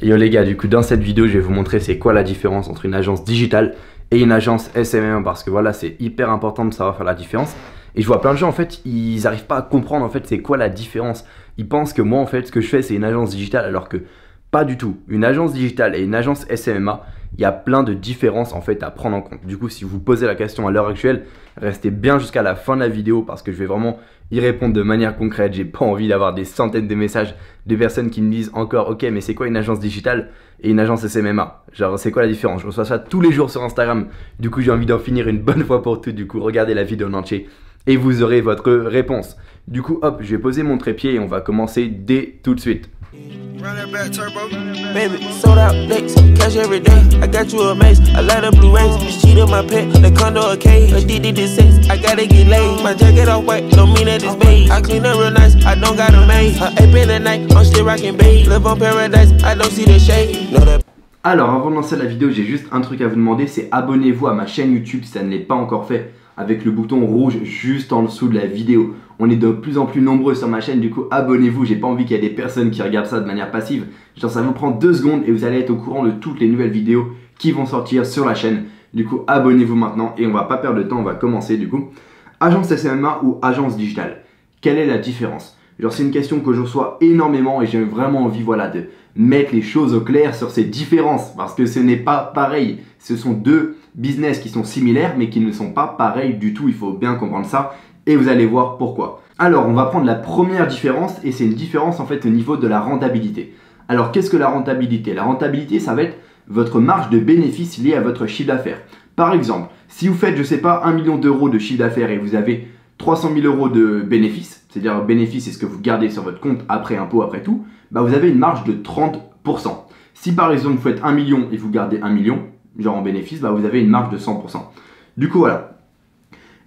Yo les gars, du coup dans cette vidéo je vais vous montrer c'est quoi la différence entre une agence digitale et une agence SMM, parce que voilà, c'est hyper important de savoir faire la différence. Et je vois plein de gens en fait, ils n'arrivent pas à comprendre en fait c'est quoi la différence. Ils pensent que moi en fait ce que je fais c'est une agence digitale, alors que pas du tout. Une agence digitale et une agence SMMA, il y a plein de différences en fait à prendre en compte. Du coup, si vous posez la question à l'heure actuelle, restez bien jusqu'à la fin de la vidéo parce que je vais vraiment y répondre de manière concrète. J'ai pas envie d'avoir des centaines de messages de personnes qui me disent encore ok, mais c'est quoi une agence digitale et une agence SMMA? Genre c'est quoi la différence? Je reçois ça tous les jours sur Instagram. Du coup, j'ai envie d'en finir une bonne fois pour toutes. Du coup, regardez la vidéo en entier et vous aurez votre réponse. Du coup, hop, je vais poser mon trépied et on va commencer dès tout de suite. Baby, sold out dates, cash every day. I got you a mace, a lot of blue rays. Bitch cheated my pet, the condo a cage. Addicted to sex, I gotta get laid. My jacket off white, don't mean that it's beige. I clean up real nice, I don't got a maid. Her ape in the night, I'm still rocking beige. Live on paradise, I don't see the shade. Know that. Alors avant de lancer la vidéo, j'ai juste un truc à vous demander, c'est abonnez-vous à ma chaîne YouTube si ça ne l'est pas encore fait, avec le bouton rouge juste en dessous de la vidéo. On est de plus en plus nombreux sur ma chaîne, du coup abonnez-vous, j'ai pas envie qu'il y ait des personnes qui regardent ça de manière passive. Genre ça vous prend 2 secondes et vous allez être au courant de toutes les nouvelles vidéos qui vont sortir sur la chaîne. Du coup abonnez-vous maintenant et on va pas perdre de temps, on va commencer du coup. Agence SMMA ou agence digitale, quelle est la différence? Genre c'est une question que je reçois énormément et j'ai vraiment envie voilà, de mettre les choses au clair sur ces différences, parce que ce n'est pas pareil. Ce sont deux business qui sont similaires mais qui ne sont pas pareils du tout, il faut bien comprendre ça et vous allez voir pourquoi. Alors on va prendre la première différence et c'est une différence en fait au niveau de la rentabilité. Alors qu'est-ce que la rentabilité? La rentabilité, ça va être votre marge de bénéfice liée à votre chiffre d'affaires. Par exemple, si vous faites je sais pas 1 million d'euros de chiffre d'affaires et vous avez 300 000 euros de bénéfice, c'est-à-dire bénéfice c'est ce que vous gardez sur votre compte après impôt, après tout, bah vous avez une marge de 30%. Si par exemple vous faites 1 million et vous gardez 1 million, genre en bénéfice, bah vous avez une marge de 100%. Du coup voilà,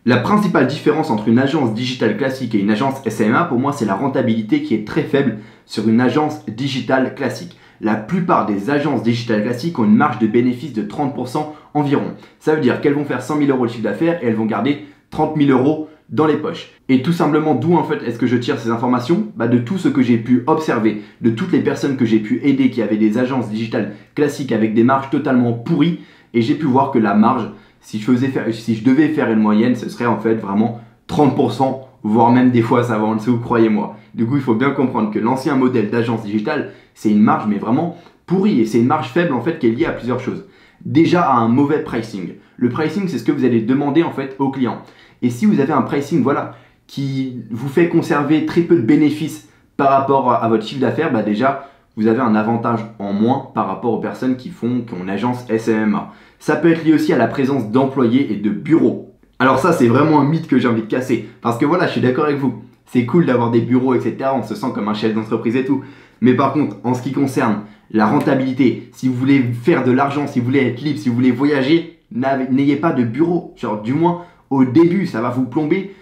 la principale différence entre une agence digitale classique et une agence SMMA, pour moi c'est la rentabilité qui est très faible sur une agence digitale classique. La plupart des agences digitales classiques ont une marge de bénéfice de 30% environ. Ça veut dire qu'elles vont faire 100 000 euros de chiffre d'affaires et elles vont garder 30 000 euros dans les poches. Et tout simplement, d'où en fait est-ce que je tire ces informations? Bah de tout ce que j'ai pu observer, de toutes les personnes que j'ai pu aider qui avaient des agences digitales classiques avec des marges totalement pourries, et j'ai pu voir que la marge, si je devais faire une moyenne, ce serait en fait vraiment 30%, voire même des fois ça va en dessous, croyez-moi. Du coup, il faut bien comprendre que l'ancien modèle d'agence digitale, c'est une marge mais vraiment pourrie, et c'est une marge faible en fait qui est liée à plusieurs choses. Déjà à un mauvais pricing. Le pricing, c'est ce que vous allez demander en fait aux clients. Et si vous avez un pricing voilà, qui vous fait conserver très peu de bénéfices par rapport à votre chiffre d'affaires, bah déjà, vous avez un avantage en moins par rapport aux personnes qui ont une agence SMMA. Ça peut être lié aussi à la présence d'employés et de bureaux. Alors ça, c'est vraiment un mythe que j'ai envie de casser. Parce que voilà, je suis d'accord avec vous. C'est cool d'avoir des bureaux, etc. On se sent comme un chef d'entreprise et tout. Mais par contre, en ce qui concerne la rentabilité, si vous voulez faire de l'argent, si vous voulez être libre, si vous voulez voyager, n'ayez pas de bureau. Genre, du moins, au début, ça va vous plomber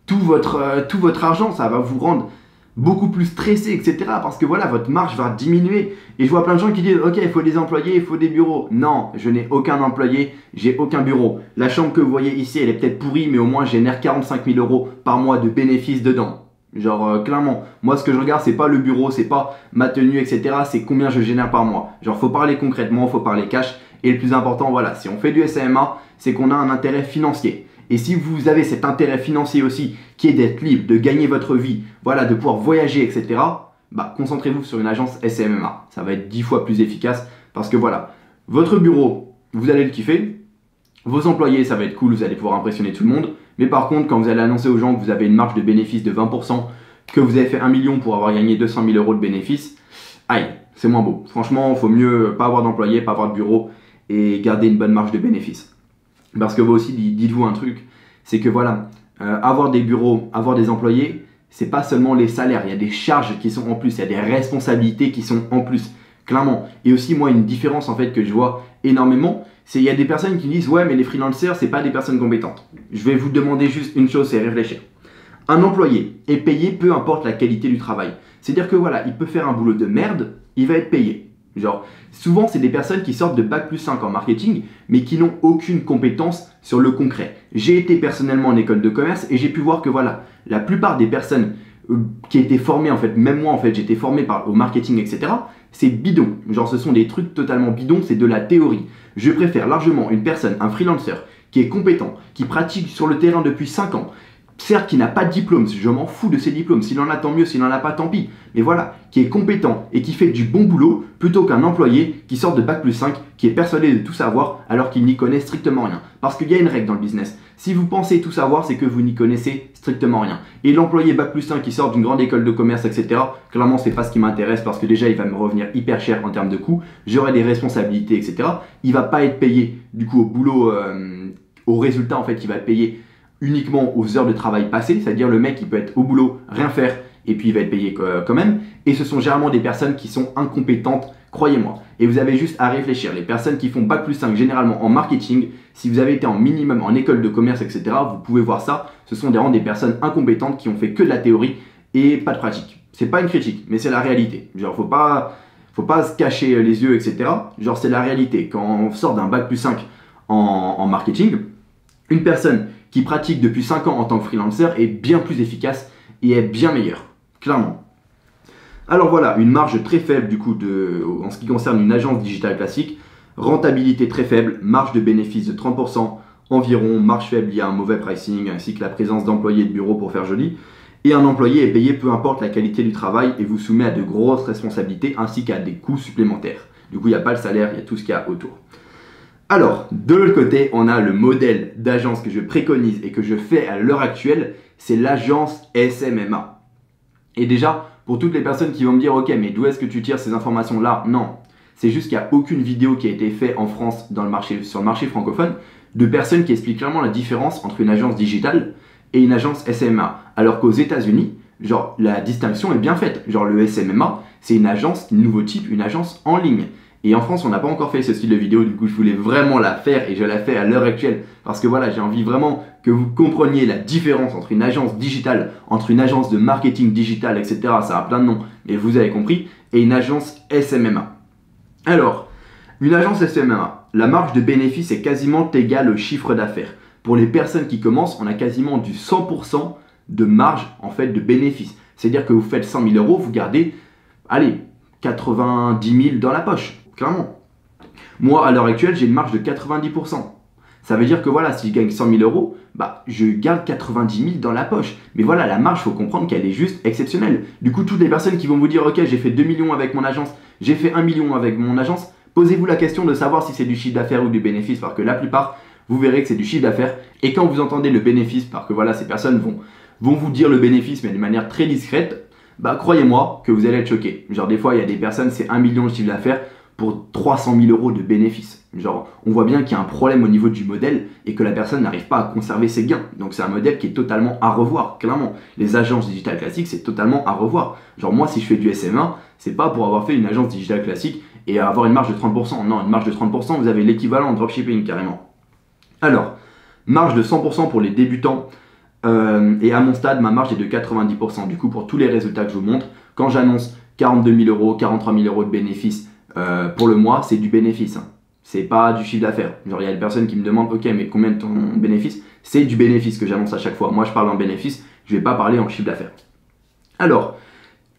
tout votre argent, ça va vous rendre beaucoup plus stressé, etc. Parce que voilà, votre marge va diminuer. Et je vois plein de gens qui disent, ok, il faut des employés, il faut des bureaux. Non, je n'ai aucun employé, j'ai aucun bureau. La chambre que vous voyez ici, elle est peut-être pourrie, mais au moins, je génère 45 000 euros par mois de bénéfices dedans. Genre, clairement, moi, ce que je regarde, c'est pas le bureau, c'est pas ma tenue, etc. C'est combien je génère par mois. Genre, faut parler concrètement, faut parler cash. Et le plus important, voilà, si on fait du SMMA, c'est qu'on a un intérêt financier. Et si vous avez cet intérêt financier aussi, qui est d'être libre, de gagner votre vie, voilà, de pouvoir voyager, etc., bah, concentrez-vous sur une agence SMMA. Ça va être 10 fois plus efficace parce que voilà, votre bureau, vous allez le kiffer. Vos employés, ça va être cool, vous allez pouvoir impressionner tout le monde. Mais par contre, quand vous allez annoncer aux gens que vous avez une marge de bénéfice de 20%, que vous avez fait 1 million pour avoir gagné 200 000 euros de bénéfice, aïe, c'est moins beau. Franchement, il faut mieux pas avoir d'employés, pas avoir de bureau et garder une bonne marge de bénéfice. Parce que vous aussi, dites-vous un truc, c'est que voilà, avoir des bureaux, avoir des employés, c'est pas seulement les salaires, il y a des charges qui sont en plus, il y a des responsabilités qui sont en plus, clairement. Et aussi, moi, une différence en fait que je vois énormément, c'est qu'il y a des personnes qui disent, ouais, mais les freelancers, c'est pas des personnes compétentes. Je vais vous demander juste une chose, c'est réfléchir. Un employé est payé peu importe la qualité du travail. C'est-à-dire que voilà, il peut faire un boulot de merde, il va être payé. Genre, souvent, c'est des personnes qui sortent de Bac+5 en marketing, mais qui n'ont aucune compétence sur le concret. J'ai été personnellement en école de commerce et j'ai pu voir que voilà, la plupart des personnes qui a été formé en fait, même moi en fait j'ai été formé au marketing etc. C'est bidon, genre ce sont des trucs totalement bidons, c'est de la théorie. Je préfère largement une personne, un freelancer qui est compétent, qui pratique sur le terrain depuis 5 ans, certes qui n'a pas de diplôme, je m'en fous de ses diplômes, s'il en a tant mieux, s'il n'en a pas tant pis, mais voilà, qui est compétent et qui fait du bon boulot plutôt qu'un employé qui sort de Bac+5, qui est persuadé de tout savoir alors qu'il n'y connaît strictement rien. Parce qu'il y a une règle dans le business, si vous pensez tout savoir, c'est que vous n'y connaissez strictement rien. Et l'employé Bac+5 qui sort d'une grande école de commerce, etc., clairement c'est pas ce qui m'intéresse parce que déjà il va me revenir hyper cher en termes de coûts, j'aurai des responsabilités, etc. Il va pas être payé du coup au boulot, au résultat en fait, il va être payé uniquement aux heures de travail passées, c'est-à-dire le mec il peut être au boulot, rien faire, et puis il va être payé quand même, et ce sont généralement des personnes qui sont incompétentes, croyez-moi. Et vous avez juste à réfléchir, les personnes qui font Bac+5 généralement en marketing, si vous avez été en minimum en école de commerce, etc., vous pouvez voir ça, ce sont vraiment des personnes incompétentes qui ont fait que de la théorie et pas de pratique. C'est pas une critique, mais c'est la réalité. Genre faut pas se cacher les yeux, etc. Genre c'est la réalité. Quand on sort d'un Bac+5 en marketing, une personne qui pratique depuis 5 ans en tant que freelancer est bien plus efficace et est bien meilleure, clairement. Alors voilà, une marge très faible du coup en ce qui concerne une agence digitale classique, rentabilité très faible, marge de bénéfice de 30% environ, marge faible liée à un mauvais pricing ainsi que la présence d'employés de bureau pour faire joli, et un employé est payé peu importe la qualité du travail et vous soumet à de grosses responsabilités ainsi qu'à des coûts supplémentaires. Du coup il n'y a pas le salaire, il y a tout ce qu'il y a autour. Alors, de l'autre côté, on a le modèle d'agence que je préconise et que je fais à l'heure actuelle, c'est l'agence SMMA. Et déjà, pour toutes les personnes qui vont me dire « Ok, mais d'où est-ce que tu tires ces informations-là » Non, c'est juste qu'il n'y a aucune vidéo qui a été faite en France sur le marché francophone de personnes qui expliquent clairement la différence entre une agence digitale et une agence SMMA. Alors qu'aux États-Unis, genre, la distinction est bien faite. Genre, le SMMA, c'est une agence, nouveau type, une agence en ligne. Et en France, on n'a pas encore fait ce style de vidéo, du coup, je voulais vraiment la faire et je la fais à l'heure actuelle parce que voilà, j'ai envie vraiment que vous compreniez la différence entre une agence digitale, entre une agence de marketing digital, etc. Ça a plein de noms, mais vous avez compris, et une agence SMMA. Alors, une agence SMMA, la marge de bénéfice est quasiment égale au chiffre d'affaires. Pour les personnes qui commencent, on a quasiment du 100% de marge en fait de bénéfice. C'est-à-dire que vous faites 100 000 euros, vous gardez, allez, 90 000 dans la poche. Clairement. Moi, à l'heure actuelle, j'ai une marge de 90%. Ça veut dire que voilà, si je gagne 100 000 euros, bah, je garde 90 000 dans la poche. Mais voilà, la marge, il faut comprendre qu'elle est juste exceptionnelle. Du coup, toutes les personnes qui vont vous dire « Ok, j'ai fait 2 millions avec mon agence, j'ai fait 1 million avec mon agence », posez-vous la question de savoir si c'est du chiffre d'affaires ou du bénéfice, parce que la plupart, vous verrez que c'est du chiffre d'affaires. Et quand vous entendez le bénéfice, parce que voilà, ces personnes vont vous dire le bénéfice, mais de manière très discrète, bah, croyez-moi que vous allez être choqué. Genre, des fois, il y a des personnes, c'est 1 million de chiffre d'affaires pour 300 000 euros de bénéfices. Genre, on voit bien qu'il y a un problème au niveau du modèle et que la personne n'arrive pas à conserver ses gains. Donc c'est un modèle qui est totalement à revoir, clairement. Les agences digitales classiques, c'est totalement à revoir. Genre moi, si je fais du SMA, c'est pas pour avoir fait une agence digitale classique et avoir une marge de 30%. Non, une marge de 30%, vous avez l'équivalent en dropshipping carrément. Alors, marge de 100% pour les débutants. Et à mon stade, ma marge est de 90%. Du coup, pour tous les résultats que je vous montre, quand j'annonce 42 000 euros, 43 000 euros de bénéfices pour le mois, c'est du bénéfice. Hein. C'est pas du chiffre d'affaires. Genre, il y a des personnes qui me demandent, ok, mais combien de ton bénéfice? C'est du bénéfice que j'annonce à chaque fois. Moi, je parle en bénéfice, je vais pas parler en chiffre d'affaires. Alors,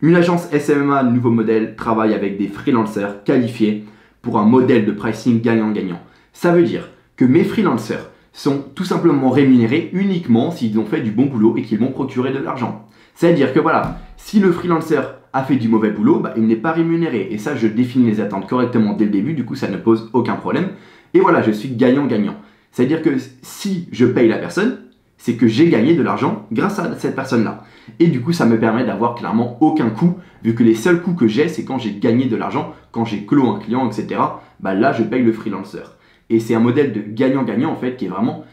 une agence SMMA, nouveau modèle, travaille avec des freelancers qualifiés pour un modèle de pricing gagnant-gagnant. Ça veut dire que mes freelancers sont tout simplement rémunérés uniquement s'ils ont fait du bon boulot et qu'ils vont procurer de l'argent. C'est-à-dire que voilà, si le freelancer a fait du mauvais boulot, bah, il n'est pas rémunéré. Et ça, je définis les attentes correctement dès le début, du coup, ça ne pose aucun problème. Et voilà, je suis gagnant-gagnant. C'est-à-dire que si je paye la personne, c'est que j'ai gagné de l'argent grâce à cette personne-là. Et du coup, ça me permet d'avoir clairement aucun coût, vu que les seuls coûts que j'ai, c'est quand j'ai gagné de l'argent, quand j'ai clos un client, etc. Bah, là, je paye le freelancer. Et c'est un modèle de gagnant-gagnant, en fait, qui est vraiment...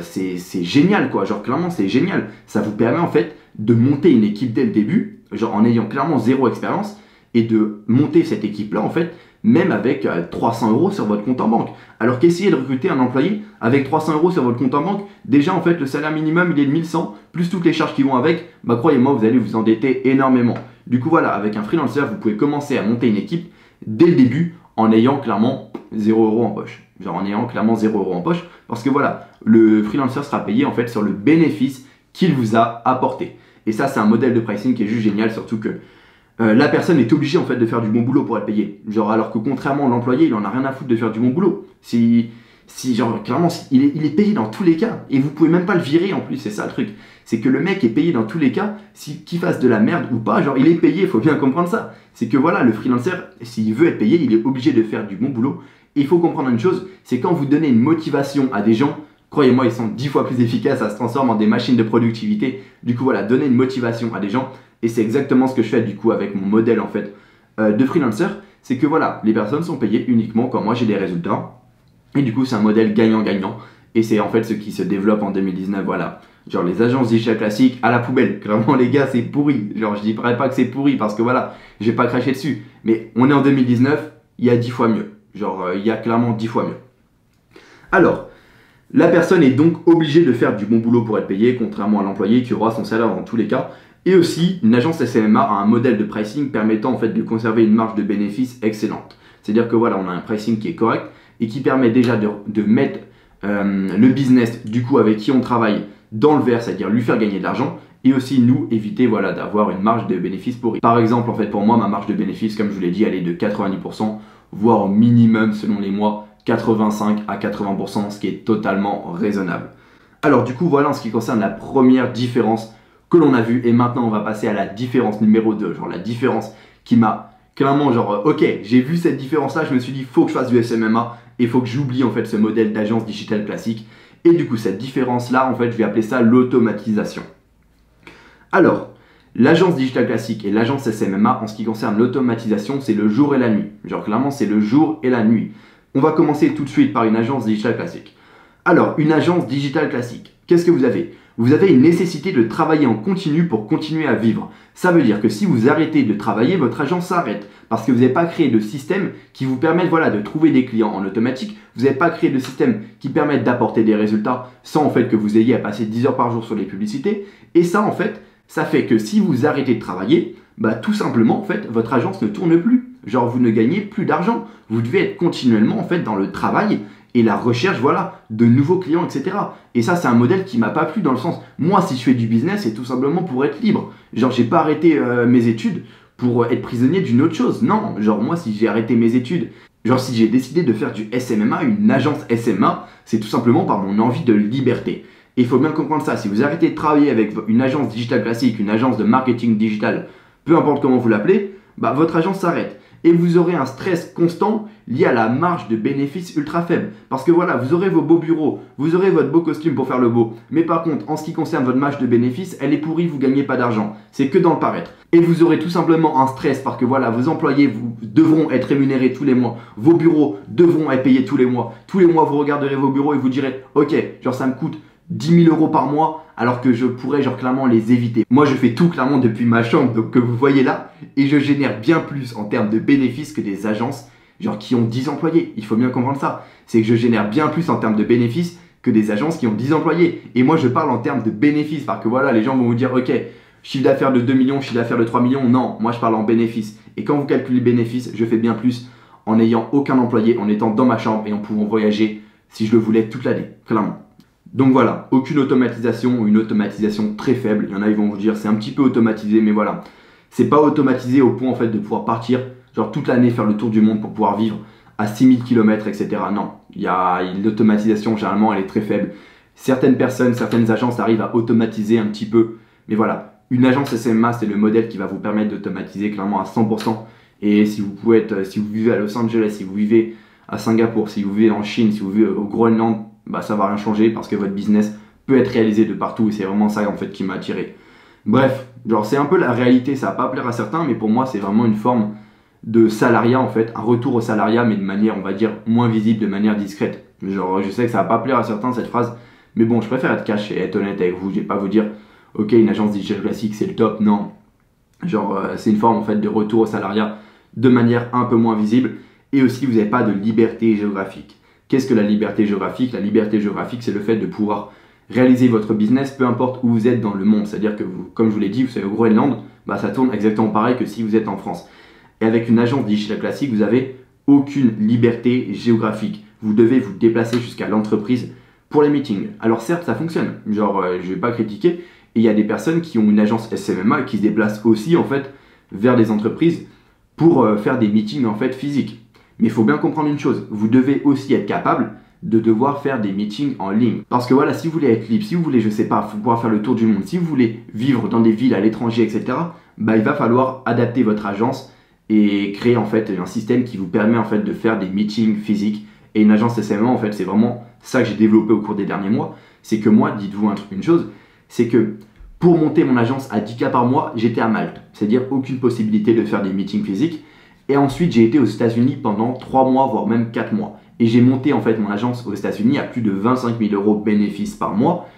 c'est génial, quoi. Genre, clairement, c'est génial. Ça vous permet, en fait, de monter une équipe dès le début, genre en ayant clairement zéro expérience, et de monter cette équipe-là, en fait, même avec 300 euros sur votre compte en banque. Alors qu'essayer de recruter un employé avec 300 euros sur votre compte en banque, déjà, en fait, le salaire minimum, il est de 1100, plus toutes les charges qui vont avec, bah, croyez-moi, vous allez vous endetter énormément. Du coup, voilà, avec un freelancer, vous pouvez commencer à monter une équipe dès le début, en ayant clairement 0 euros en poche. Genre en ayant clairement 0 euros en poche, parce que voilà, le freelancer sera payé en fait sur le bénéfice qu'il vous a apporté. Et ça, c'est un modèle de pricing qui est juste génial, surtout que la personne est obligée en fait de faire du bon boulot pour être payée. Genre, alors que contrairement à l'employé, il en a rien à foutre de faire du bon boulot. Genre, clairement, il est payé dans tous les cas. Et vous pouvez même pas le virer en plus, c'est ça le truc. C'est que le mec est payé dans tous les cas, qu'il fasse de la merde ou pas, genre il est payé, il faut bien comprendre ça. C'est que voilà, le freelancer, s'il veut être payé, il est obligé de faire du bon boulot. Et il faut comprendre une chose, c'est quand vous donnez une motivation à des gens, croyez-moi, ils sont 10 fois plus efficaces, ça se transforme en des machines de productivité. Du coup, voilà, donner une motivation à des gens. Et c'est exactement ce que je fais du coup avec mon modèle en fait de freelancer. C'est que voilà, les personnes sont payées uniquement quand moi j'ai des résultats. Et du coup, c'est un modèle gagnant-gagnant. Et c'est en fait ce qui se développe en 2019, voilà. Genre les agences digitales classiques à la poubelle. Clairement les gars, c'est pourri. Genre je dirais pas que c'est pourri parce que voilà, je vais pas cracher dessus. Mais on est en 2019, il y a 10 fois mieux. Genre il y a clairement 10 fois mieux. Alors, la personne est donc obligée de faire du bon boulot pour être payée, contrairement à l'employé qui aura son salaire dans tous les cas. Et aussi, une agence SMMA a un modèle de pricing permettant en fait de conserver une marge de bénéfice excellente. C'est-à-dire que voilà, on a un pricing qui est correct et qui permet déjà de mettre le business du coup avec qui on travaille dans le vert, c'est-à-dire lui faire gagner de l'argent et aussi nous éviter voilà, d'avoir une marge de bénéfice pourrie. Par exemple, en fait pour moi, ma marge de bénéfice, comme je vous l'ai dit, elle est de 90%, voire au minimum selon les mois, 85 à 80%, ce qui est totalement raisonnable. Alors du coup, voilà en ce qui concerne la première différence que l'on a vue. Et maintenant, on va passer à la différence numéro 2, genre la différence qui m'a clairement genre, ok, j'ai vu cette différence-là, je me suis dit, faut que je fasse du SMMA et faut que j'oublie en fait ce modèle d'agence digitale classique. Et du coup, cette différence-là, en fait, je vais appeler ça l'automatisation. Alors, l'agence digitale classique et l'agence SMMA, en ce qui concerne l'automatisation, c'est le jour et la nuit. Genre, clairement, c'est le jour et la nuit. On va commencer tout de suite par une agence digitale classique. Alors, une agence digitale classique, qu'est-ce que vous avez ? Vous avez une nécessité de travailler en continu pour continuer à vivre. Ça veut dire que si vous arrêtez de travailler, votre agence s'arrête. Parce que vous n'avez pas créé de système qui vous permette voilà, de trouver des clients en automatique. Vous n'avez pas créé de système qui permette d'apporter des résultats sans en fait que vous ayez à passer 10 heures par jour sur les publicités. Et ça en fait, ça fait que si vous arrêtez de travailler, bah tout simplement en fait, votre agence ne tourne plus. Genre vous ne gagnez plus d'argent. Vous devez être continuellement en fait dans le travail et la recherche voilà, de nouveaux clients, etc. Et ça, c'est un modèle qui m'a pas plu dans le sens, moi, si je fais du business, c'est tout simplement pour être libre. Genre, j'ai pas arrêté mes études pour être prisonnier d'une autre chose. Non, genre, moi, si j'ai arrêté mes études, genre, si j'ai décidé de faire du SMMA, une agence SMA, c'est tout simplement par mon envie de liberté. Et il faut bien comprendre ça. Si vous arrêtez de travailler avec une agence digitale classique, une agence de marketing digital, peu importe comment vous l'appelez, bah, votre agence s'arrête. Et vous aurez un stress constant lié à la marge de bénéfice ultra faible. Parce que voilà, vous aurez vos beaux bureaux, vous aurez votre beau costume pour faire le beau. Mais par contre, en ce qui concerne votre marge de bénéfice, elle est pourrie, vous ne gagnez pas d'argent. C'est que dans le paraître. Et vous aurez tout simplement un stress parce que voilà, vos employés devront être rémunérés tous les mois. Vos bureaux devront être payés tous les mois. Tous les mois, vous regarderez vos bureaux et vous direz, ok, genre ça me coûte 10 000 euros par mois alors que je pourrais genre clairement les éviter. Moi je fais tout clairement depuis ma chambre donc que vous voyez là et je génère bien plus en termes de bénéfices que des agences genre qui ont 10 employés. Il faut bien comprendre ça. C'est que je génère bien plus en termes de bénéfices que des agences qui ont 10 employés. Et moi je parle en termes de bénéfices parce que voilà les gens vont vous dire ok chiffre d'affaires de 2 millions, chiffre d'affaires de 3 millions. Non, moi je parle en bénéfices. Et quand vous calculez bénéfices, je fais bien plus en n'ayant aucun employé, en étant dans ma chambre et en pouvant voyager si je le voulais toute l'année, clairement. Donc voilà, aucune automatisation ou une automatisation très faible. Il y en a, ils vont vous dire c'est un petit peu automatisé, mais voilà. C'est pas automatisé au point en fait de pouvoir partir, genre toute l'année faire le tour du monde pour pouvoir vivre à 6000 km, etc. Non, il y a l'automatisation, généralement, elle est très faible. Certaines personnes, certaines agences arrivent à automatiser un petit peu, mais voilà. Une agence SMA, c'est le modèle qui va vous permettre d'automatiser clairement à 100%. Et si vous pouvez être, si vous vivez à Los Angeles, si vous vivez à Singapour, si vous vivez en Chine, si vous vivez au Groenland, bah ça va rien changer parce que votre business peut être réalisé de partout et c'est vraiment ça en fait qui m'a attiré. Bref, genre c'est un peu la réalité, ça va pas plaire à certains, mais pour moi c'est vraiment une forme de salariat en fait, un retour au salariat mais de manière on va dire moins visible, de manière discrète. Genre je sais que ça va pas plaire à certains cette phrase, mais bon je préfère être cash et être honnête avec vous, je vais pas vous dire ok une agence digitale classique c'est le top, non. Genre c'est une forme en fait de retour au salariat de manière un peu moins visible et aussi vous n'avez pas de liberté géographique. Qu'est-ce que la liberté géographique? La liberté géographique, c'est le fait de pouvoir réaliser votre business peu importe où vous êtes dans le monde. C'est-à-dire que, vous, comme je vous l'ai dit, vous savez, au Groenland, bah, ça tourne exactement pareil que si vous êtes en France. Et avec une agence digitale classique, vous n'avez aucune liberté géographique. Vous devez vous déplacer jusqu'à l'entreprise pour les meetings. Alors certes, ça fonctionne. Genre, je ne vais pas critiquer. Et il y a des personnes qui ont une agence SMMA et qui se déplacent aussi en fait vers des entreprises pour faire des meetings en fait physiques. Mais il faut bien comprendre une chose, vous devez aussi être capable de devoir faire des meetings en ligne. Parce que voilà, si vous voulez être libre, si vous voulez, je sais pas, pouvoir faire le tour du monde, si vous voulez vivre dans des villes à l'étranger, etc., bah, il va falloir adapter votre agence et créer en fait un système qui vous permet en fait de faire des meetings physiques. Et une agence SMMA, en fait, c'est vraiment ça que j'ai développé au cours des derniers mois. C'est que moi, dites-vous une chose, c'est que pour monter mon agence à 10K par mois, j'étais à Malte. C'est-à-dire aucune possibilité de faire des meetings physiques. Et ensuite, j'ai été aux États-Unis pendant 3 mois, voire même 4 mois. Et j'ai monté en fait mon agence aux États-Unis à plus de 25 000 € bénéfices par mois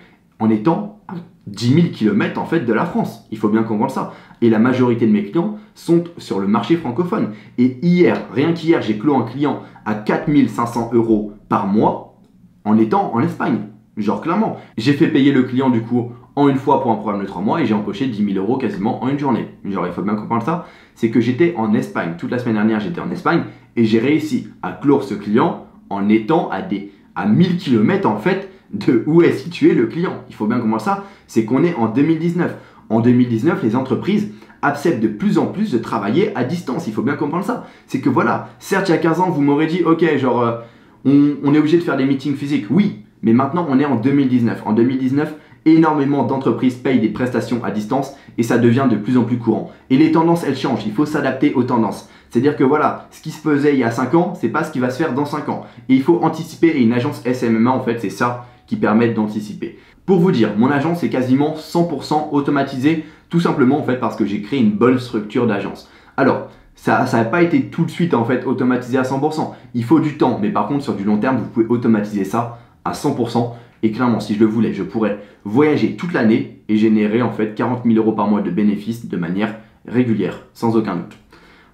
en étant à 10 000 km en fait de la France. Il faut bien comprendre ça. Et la majorité de mes clients sont sur le marché francophone. Et hier, rien qu'hier, j'ai clos un client à 4 500 € par mois en étant en Espagne. Genre clairement. J'ai fait payer le client du coup en une fois pour un programme de 3 mois et j'ai empoché 10 000 € quasiment en une journée. Genre il faut bien comprendre ça. C'est que j'étais en Espagne. Toute la semaine dernière, j'étais en Espagne et j'ai réussi à clore ce client en étant à 1000 km en fait de où est situé le client. Il faut bien comprendre ça. C'est qu'on est en 2019. En 2019, les entreprises acceptent de plus en plus de travailler à distance. Il faut bien comprendre ça. C'est que voilà, certes, il y a 15 ans, vous m'aurez dit, ok, genre, on est obligé de faire des meetings physiques. Oui, mais maintenant, on est en 2019. En 2019, énormément d'entreprises payent des prestations à distance et ça devient de plus en plus courant. Et les tendances, elles changent. Il faut s'adapter aux tendances. C'est-à-dire que voilà, ce qui se faisait il y a 5 ans, c'est pas ce qui va se faire dans 5 ans. Et il faut anticiper. Et une agence SMMA, en fait, c'est ça qui permet d'anticiper. Pour vous dire, mon agence est quasiment 100% automatisée, tout simplement en fait parce que j'ai créé une bonne structure d'agence. Alors, ça n'a pas été tout de suite en fait automatisé à 100%. Il faut du temps, mais par contre sur du long terme, vous pouvez automatiser ça à 100%. Et clairement, si je le voulais, je pourrais voyager toute l'année et générer en fait 40 000 € par mois de bénéfices de manière régulière, sans aucun doute.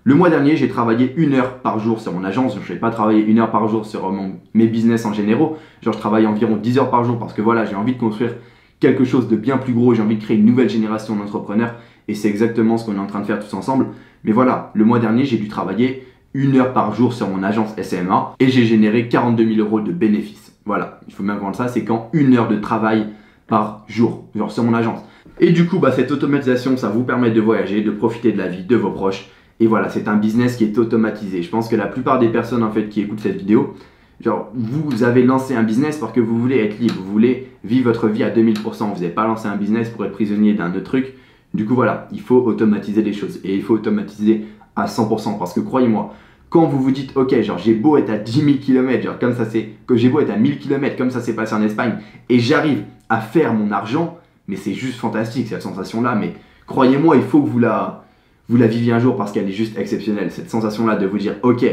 Le mois dernier, j'ai travaillé 1 heure par jour sur mon agence. Je n'ai pas travaillé 1 heure par jour sur mes business en général. Genre, je travaille environ 10 heures par jour parce que voilà, j'ai envie de construire quelque chose de bien plus gros. J'ai envie de créer une nouvelle génération d'entrepreneurs et c'est exactement ce qu'on est en train de faire tous ensemble. Mais voilà, le mois dernier, j'ai dû travailler 1 heure par jour sur mon agence SMMA et j'ai généré 42 000 € de bénéfices. Voilà, il faut bien comprendre ça, c'est quand 1 heure de travail par jour, genre sur mon agence. Et du coup, cette automatisation, ça vous permet de voyager, de profiter de la vie de vos proches. Et voilà, c'est un business qui est automatisé. Je pense que la plupart des personnes en fait qui écoutent cette vidéo, genre vous avez lancé un business parce que vous voulez être libre, vous voulez vivre votre vie à 2000%. Vous n'avez pas lancé un business pour être prisonnier d'un autre truc. Du coup voilà, il faut automatiser les choses et il faut automatiser à 100% parce que croyez-moi, quand vous vous dites ok, genre j'ai beau être à 10 000 km, genre comme ça c'est, que j'ai beau être à 1000 km comme ça s'est passé en Espagne et j'arrive à faire mon argent, mais c'est juste fantastique cette sensation là. Mais croyez-moi, il faut que vous la viviez un jour parce qu'elle est juste exceptionnelle. Cette sensation-là de vous dire, ok,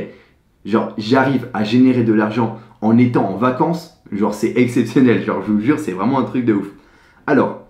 genre j'arrive à générer de l'argent en étant en vacances, genre c'est exceptionnel. Genre je vous jure, c'est vraiment un truc de ouf. Alors,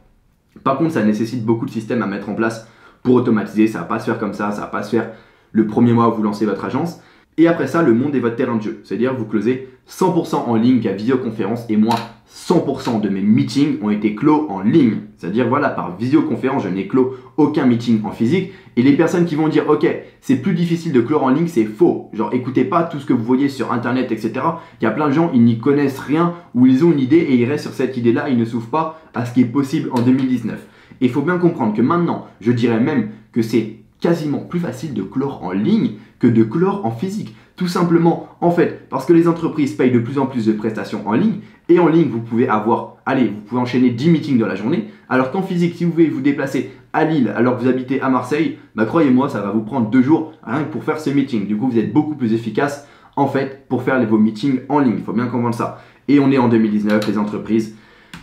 par contre, ça nécessite beaucoup de systèmes à mettre en place pour automatiser. Ça va pas se faire comme ça va pas se faire le premier mois où vous lancez votre agence. Et après ça, le monde est votre terrain de jeu. C'est-à-dire vous closez 100% en ligne via visioconférence et moi, 100% de mes meetings ont été clos en ligne. C'est-à-dire voilà, par visioconférence, je n'ai clos aucun meeting en physique. Et les personnes qui vont dire ok, c'est plus difficile de clore en ligne, c'est faux. Genre écoutez pas tout ce que vous voyez sur internet, etc. Il y a plein de gens, ils n'y connaissent rien ou ils ont une idée et ils restent sur cette idée-là, ils ne s'ouvrent pas à ce qui est possible en 2019. Et il faut bien comprendre que maintenant, je dirais même que c'est quasiment plus facile de clore en ligne que de clore en physique. Tout simplement, en fait, parce que les entreprises payent de plus en plus de prestations en ligne. Et en ligne, vous pouvez vous pouvez enchaîner 10 meetings dans la journée. Alors qu'en physique, si vous voulez vous déplacer à Lille alors que vous habitez à Marseille, croyez-moi, ça va vous prendre 2 jours rien que pour faire ce meeting. Du coup, vous êtes beaucoup plus efficace, en fait, pour faire vos meetings en ligne. Il faut bien comprendre ça. Et on est en 2019, les entreprises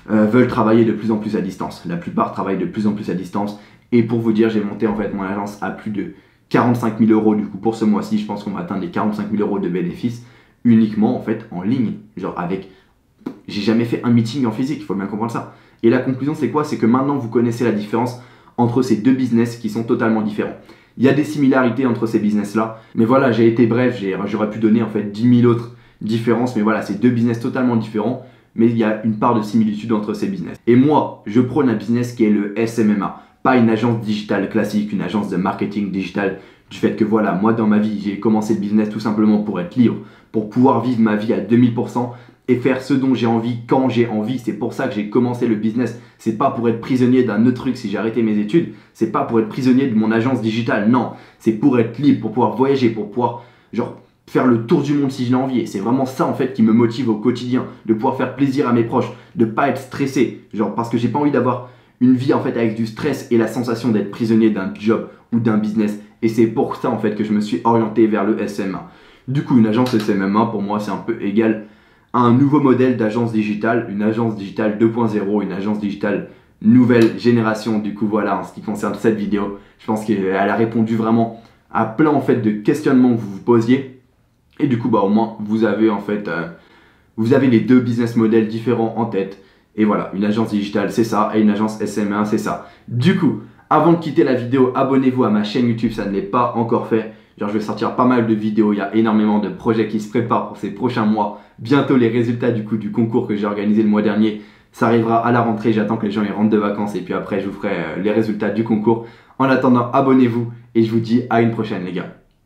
veulent travailler de plus en plus à distance. La plupart travaillent de plus en plus à distance. Et pour vous dire, j'ai monté en fait mon agence à plus de 45 000 € du coup pour ce mois-ci. Je pense qu'on va atteindre les 45 000 € de bénéfices uniquement en fait en ligne. Genre j'ai jamais fait un meeting en physique, il faut bien comprendre ça. Et la conclusion c'est quoi? C'est que maintenant vous connaissez la différence entre ces deux business qui sont totalement différents. Il y a des similarités entre ces business-là, mais voilà, j'ai été bref, j'aurais pu donner en fait 10 000 autres différences, mais voilà, c'est deux business totalement différents, mais il y a une part de similitude entre ces business. Et moi, je prône un business qui est le SMMA. Pas une agence digitale classique, une agence de marketing digital, du fait que voilà, moi dans ma vie, j'ai commencé le business tout simplement pour être libre, pour pouvoir vivre ma vie à 2000% et faire ce dont j'ai envie quand j'ai envie. C'est pour ça que j'ai commencé le business. C'est pas pour être prisonnier d'un autre truc si j'ai arrêté mes études. C'est pas pour être prisonnier de mon agence digitale. Non, c'est pour être libre, pour pouvoir voyager, pour pouvoir faire le tour du monde si je l'ai envie. Et c'est vraiment ça en fait qui me motive au quotidien, de pouvoir faire plaisir à mes proches, de pas être stressé. Parce que j'ai pas envie d'avoir une vie en fait avec du stress et la sensation d'être prisonnier d'un job ou d'un business. Et c'est pour ça en fait que je me suis orienté vers le SMA. Du coup, une agence SMA pour moi c'est un peu égal à un nouveau modèle d'agence digitale, une agence digitale 2.0, une agence digitale nouvelle génération. Du coup voilà, en ce qui concerne cette vidéo, je pense qu'elle a répondu vraiment à plein en fait de questionnements que vous vous posiez. Et du coup au moins vous avez en fait vous avez les deux business models différents en tête. Et voilà, une agence digitale c'est ça et une agence SMA c'est ça. Du coup, avant de quitter la vidéo, abonnez-vous à ma chaîne YouTube, ça ne l'est pas encore fait. Je vais sortir pas mal de vidéos, il y a énormément de projets qui se préparent pour ces prochains mois. Bientôt les résultats du concours que j'ai organisé le mois dernier, ça arrivera à la rentrée, j'attends que les gens y rentrent de vacances et puis après je vous ferai les résultats du concours. En attendant, abonnez-vous et je vous dis à une prochaine les gars.